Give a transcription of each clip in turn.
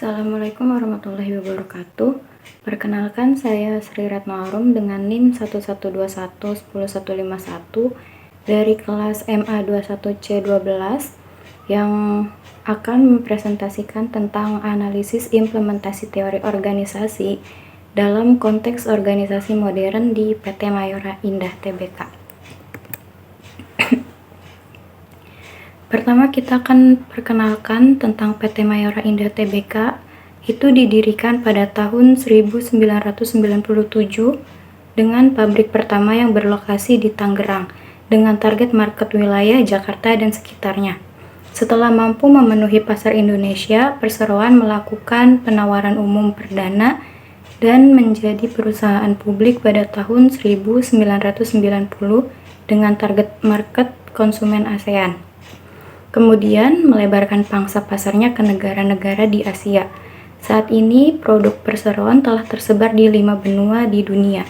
Assalamualaikum warahmatullahi wabarakatuh. Perkenalkan, saya Sri Retno Arum dengan NIM 1121 10151 dari kelas MA 21C12 yang akan mempresentasikan tentang analisis implementasi teori organisasi dalam konteks organisasi modern di PT Mayora Indah Tbk. Pertama kita akan perkenalkan tentang PT Mayora Indah Tbk. Itu didirikan pada tahun 1997 dengan pabrik pertama yang berlokasi di Tangerang dengan target market wilayah Jakarta dan sekitarnya. Setelah mampu memenuhi pasar Indonesia, perseroan melakukan penawaran umum perdana dan menjadi perusahaan publik pada tahun 1990 dengan target market konsumen ASEAN. Kemudian melebarkan pangsa pasarnya ke negara-negara di Asia. Saat ini produk perseroan telah tersebar di 5 benua di dunia.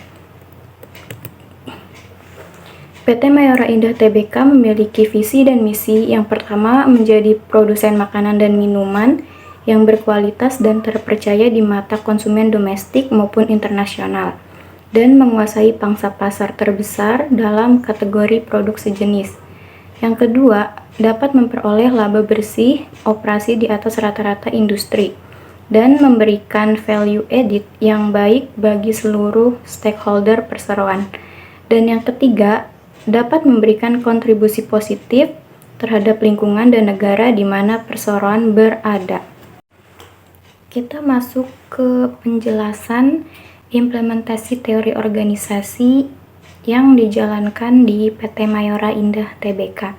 PT Mayora Indah Tbk memiliki visi dan misi. Yang pertama, menjadi produsen makanan dan minuman yang berkualitas dan terpercaya di mata konsumen domestik maupun internasional, dan menguasai pangsa pasar terbesar dalam kategori produk sejenis. Yang kedua, dapat memperoleh laba bersih operasi di atas rata-rata industri dan memberikan value added yang baik bagi seluruh stakeholder perseroan. Dan yang ketiga, dapat memberikan kontribusi positif terhadap lingkungan dan negara di mana perseroan berada. Kita masuk ke penjelasan implementasi teori organisasi yang dijalankan di PT Mayora Indah Tbk.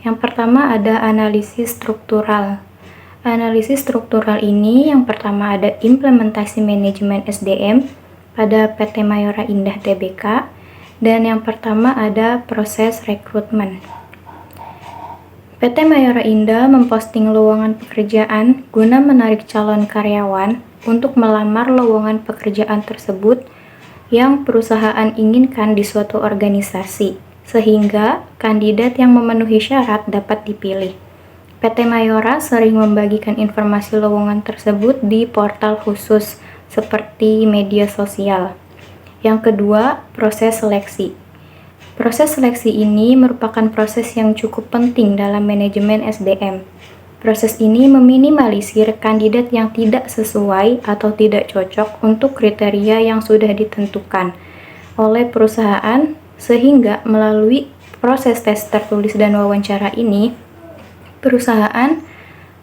Yang pertama ada analisis struktural. Analisis struktural ini yang pertama ada implementasi manajemen SDM pada PT Mayora Indah Tbk, dan yang pertama ada proses rekrutmen. PT Mayora Indah memposting lowongan pekerjaan guna menarik calon karyawan untuk melamar lowongan pekerjaan tersebut yang perusahaan inginkan di suatu organisasi, sehingga kandidat yang memenuhi syarat dapat dipilih. PT Mayora sering membagikan informasi lowongan tersebut di portal khusus seperti media sosial. Yang kedua, proses seleksi. Proses seleksi ini merupakan proses yang cukup penting dalam manajemen SDM. Proses ini meminimalisir kandidat yang tidak sesuai atau tidak cocok untuk kriteria yang sudah ditentukan oleh perusahaan, sehingga melalui proses tes tertulis dan wawancara ini, perusahaan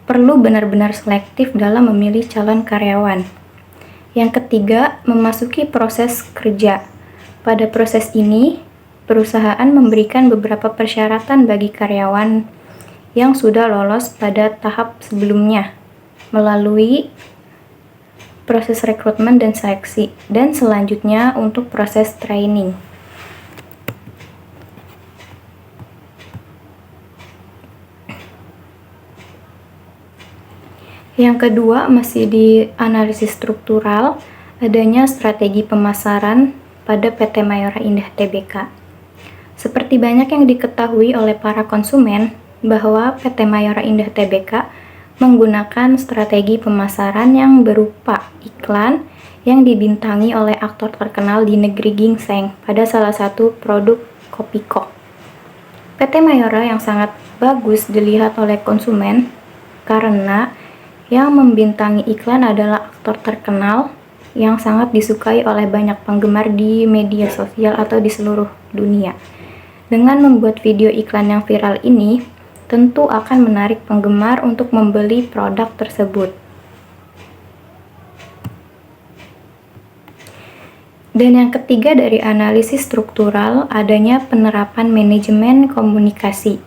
perlu benar-benar selektif dalam memilih calon karyawan. Yang ketiga, memasuki proses kerja. Pada proses ini, perusahaan memberikan beberapa persyaratan bagi karyawan yang sudah lolos pada tahap sebelumnya melalui proses rekrutmen dan seleksi, dan selanjutnya untuk proses training. Yang kedua, masih di analisis struktural, adanya strategi pemasaran pada PT Mayora Indah Tbk. Seperti banyak yang diketahui oleh para konsumen, bahwa PT Mayora Indah Tbk menggunakan strategi pemasaran yang berupa iklan yang dibintangi oleh aktor terkenal di negeri gingseng pada salah satu produk Kopiko. PT Mayora yang sangat bagus dilihat oleh konsumen karena yang membintangi iklan adalah aktor terkenal yang sangat disukai oleh banyak penggemar di media sosial atau di seluruh dunia. Dengan membuat video iklan yang viral ini, tentu akan menarik penggemar untuk membeli produk tersebut. Dan yang ketiga dari analisis struktural, adanya penerapan manajemen komunikasi.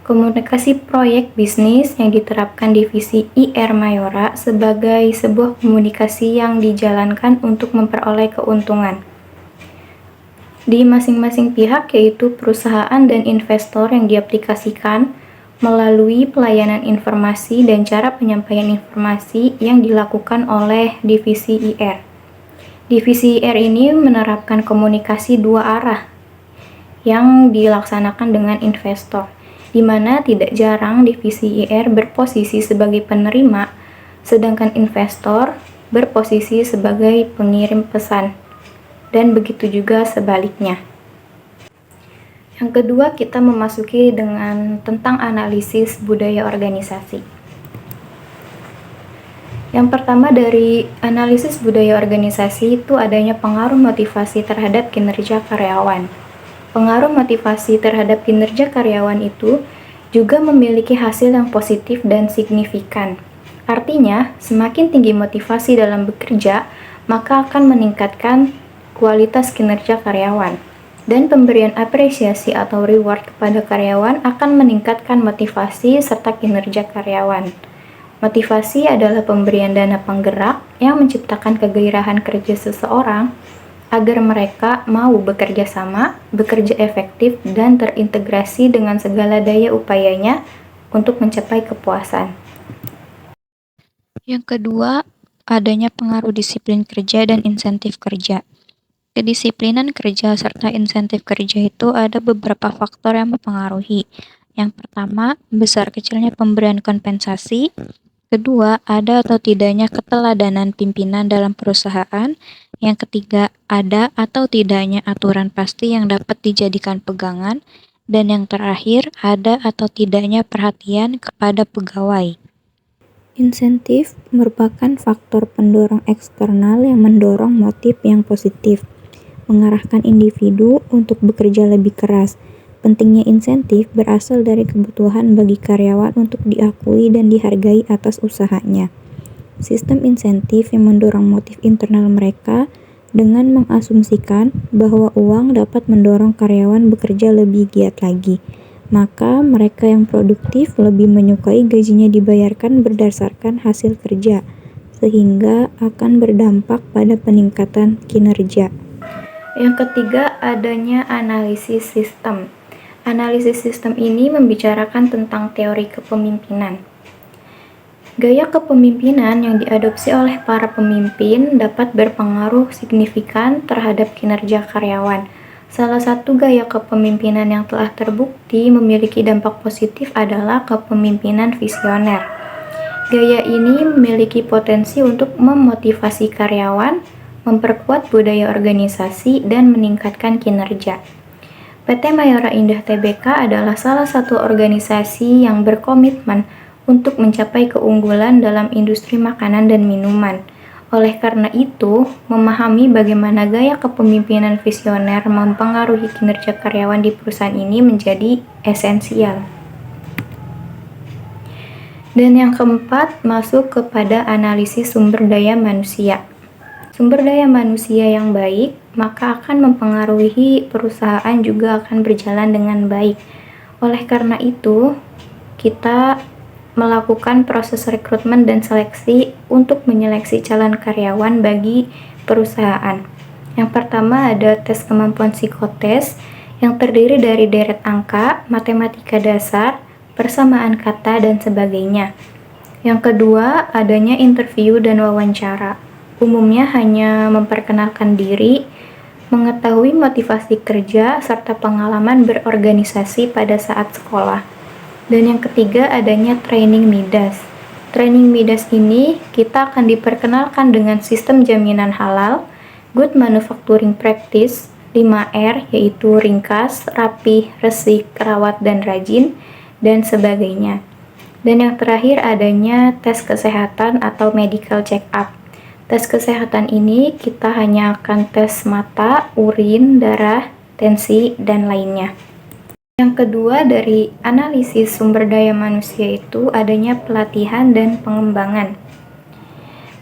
Komunikasi proyek bisnis yang diterapkan divisi IR Mayora sebagai sebuah komunikasi yang dijalankan untuk memperoleh keuntungan di masing-masing pihak, yaitu perusahaan dan investor, yang diaplikasikan melalui pelayanan informasi dan cara penyampaian informasi yang dilakukan oleh divisi IR. Divisi IR ini menerapkan komunikasi dua arah yang dilaksanakan dengan investor, di mana tidak jarang divisi IR berposisi sebagai penerima sedangkan investor berposisi sebagai pengirim pesan, dan begitu juga sebaliknya. Yang kedua, kita memasuki dengan tentang analisis budaya organisasi. Yang pertama dari analisis budaya organisasi itu adanya pengaruh motivasi terhadap kinerja karyawan. Pengaruh motivasi terhadap kinerja karyawan itu juga memiliki hasil yang positif dan signifikan. Artinya, semakin tinggi motivasi dalam bekerja, maka akan meningkatkan kualitas kinerja karyawan. Dan pemberian apresiasi atau reward kepada karyawan akan meningkatkan motivasi serta kinerja karyawan. Motivasi adalah pemberian dana penggerak yang menciptakan kegairahan kerja seseorang agar mereka mau bekerja sama, bekerja efektif, dan terintegrasi dengan segala daya upayanya untuk mencapai kepuasan. Yang kedua, adanya pengaruh disiplin kerja dan insentif kerja. Kedisiplinan kerja serta insentif kerja itu ada beberapa faktor yang mempengaruhi. Yang pertama, besar kecilnya pemberian kompensasi. Kedua, ada atau tidaknya keteladanan pimpinan dalam perusahaan. Yang ketiga, ada atau tidaknya aturan pasti yang dapat dijadikan pegangan. Dan yang terakhir, ada atau tidaknya perhatian kepada pegawai. Insentif merupakan faktor pendorong eksternal yang mendorong motif yang positif, mengarahkan individu untuk bekerja lebih keras. Pentingnya insentif berasal dari kebutuhan bagi karyawan untuk diakui dan dihargai atas usahanya. Sistem insentif yang mendorong motif internal mereka dengan mengasumsikan bahwa uang dapat mendorong karyawan bekerja lebih giat lagi. Maka mereka yang produktif lebih menyukai gajinya dibayarkan berdasarkan hasil kerja, sehingga akan berdampak pada peningkatan kinerja. Yang ketiga, adanya analisis sistem. Analisis sistem ini membicarakan tentang teori kepemimpinan. Gaya kepemimpinan yang diadopsi oleh para pemimpin dapat berpengaruh signifikan terhadap kinerja karyawan. Salah satu gaya kepemimpinan yang telah terbukti memiliki dampak positif adalah kepemimpinan visioner. Gaya ini memiliki potensi untuk memotivasi karyawan, memperkuat budaya organisasi, dan meningkatkan kinerja. PT Mayora Indah Tbk adalah salah satu organisasi yang berkomitmen untuk mencapai keunggulan dalam industri makanan dan minuman. Oleh karena itu, memahami bagaimana gaya kepemimpinan visioner mempengaruhi kinerja karyawan di perusahaan ini menjadi esensial. Dan yang keempat, masuk kepada analisis sumber daya manusia. Sumber daya manusia yang baik, maka akan mempengaruhi perusahaan juga akan berjalan dengan baik. Oleh karena itu, kita melakukan proses rekrutmen dan seleksi untuk menyeleksi calon karyawan bagi perusahaan. Yang pertama ada tes kemampuan psikotes yang terdiri dari deret angka, matematika dasar, persamaan kata, dan sebagainya. Yang kedua, adanya interview dan wawancara. Umumnya hanya memperkenalkan diri, mengetahui motivasi kerja, serta pengalaman berorganisasi pada saat sekolah. Dan yang ketiga, adanya training Midas. Training Midas ini kita akan diperkenalkan dengan sistem jaminan halal, good manufacturing practice, 5R, yaitu ringkas, rapih, resik, rawat, dan rajin, dan sebagainya. Dan yang terakhir adanya tes kesehatan atau medical check-up. Tes kesehatan ini kita hanya akan tes mata, urin, darah, tensi, dan lainnya. Yang kedua dari analisis sumber daya manusia itu adanya pelatihan dan pengembangan.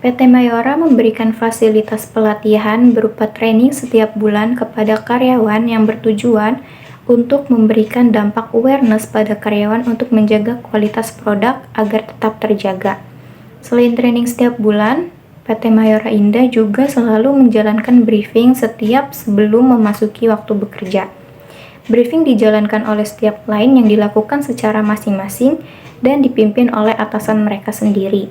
PT Mayora memberikan fasilitas pelatihan berupa training setiap bulan kepada karyawan yang bertujuan untuk memberikan dampak awareness pada karyawan untuk menjaga kualitas produk agar tetap terjaga. Selain training setiap bulan, PT Mayora Indah juga selalu menjalankan briefing setiap sebelum memasuki waktu bekerja. Briefing dijalankan oleh setiap line yang dilakukan secara masing-masing dan dipimpin oleh atasan mereka sendiri.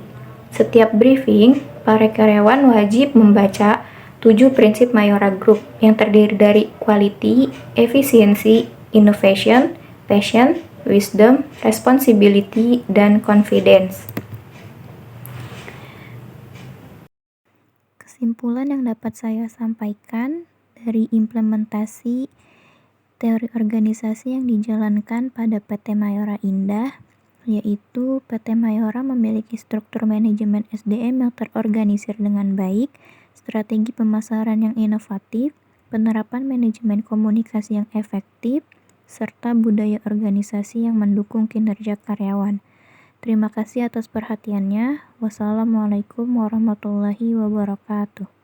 Setiap briefing, para karyawan wajib membaca 7 prinsip Mayora Group yang terdiri dari quality, efisiensi, innovation, passion, wisdom, responsibility, dan confidence. Kesimpulan yang dapat saya sampaikan dari implementasi teori organisasi yang dijalankan pada PT Mayora Indah, yaitu PT Mayora memiliki struktur manajemen SDM yang terorganisir dengan baik, strategi pemasaran yang inovatif, penerapan manajemen komunikasi yang efektif, serta budaya organisasi yang mendukung kinerja karyawan. Terima kasih atas perhatiannya. Wassalamualaikum warahmatullahi wabarakatuh.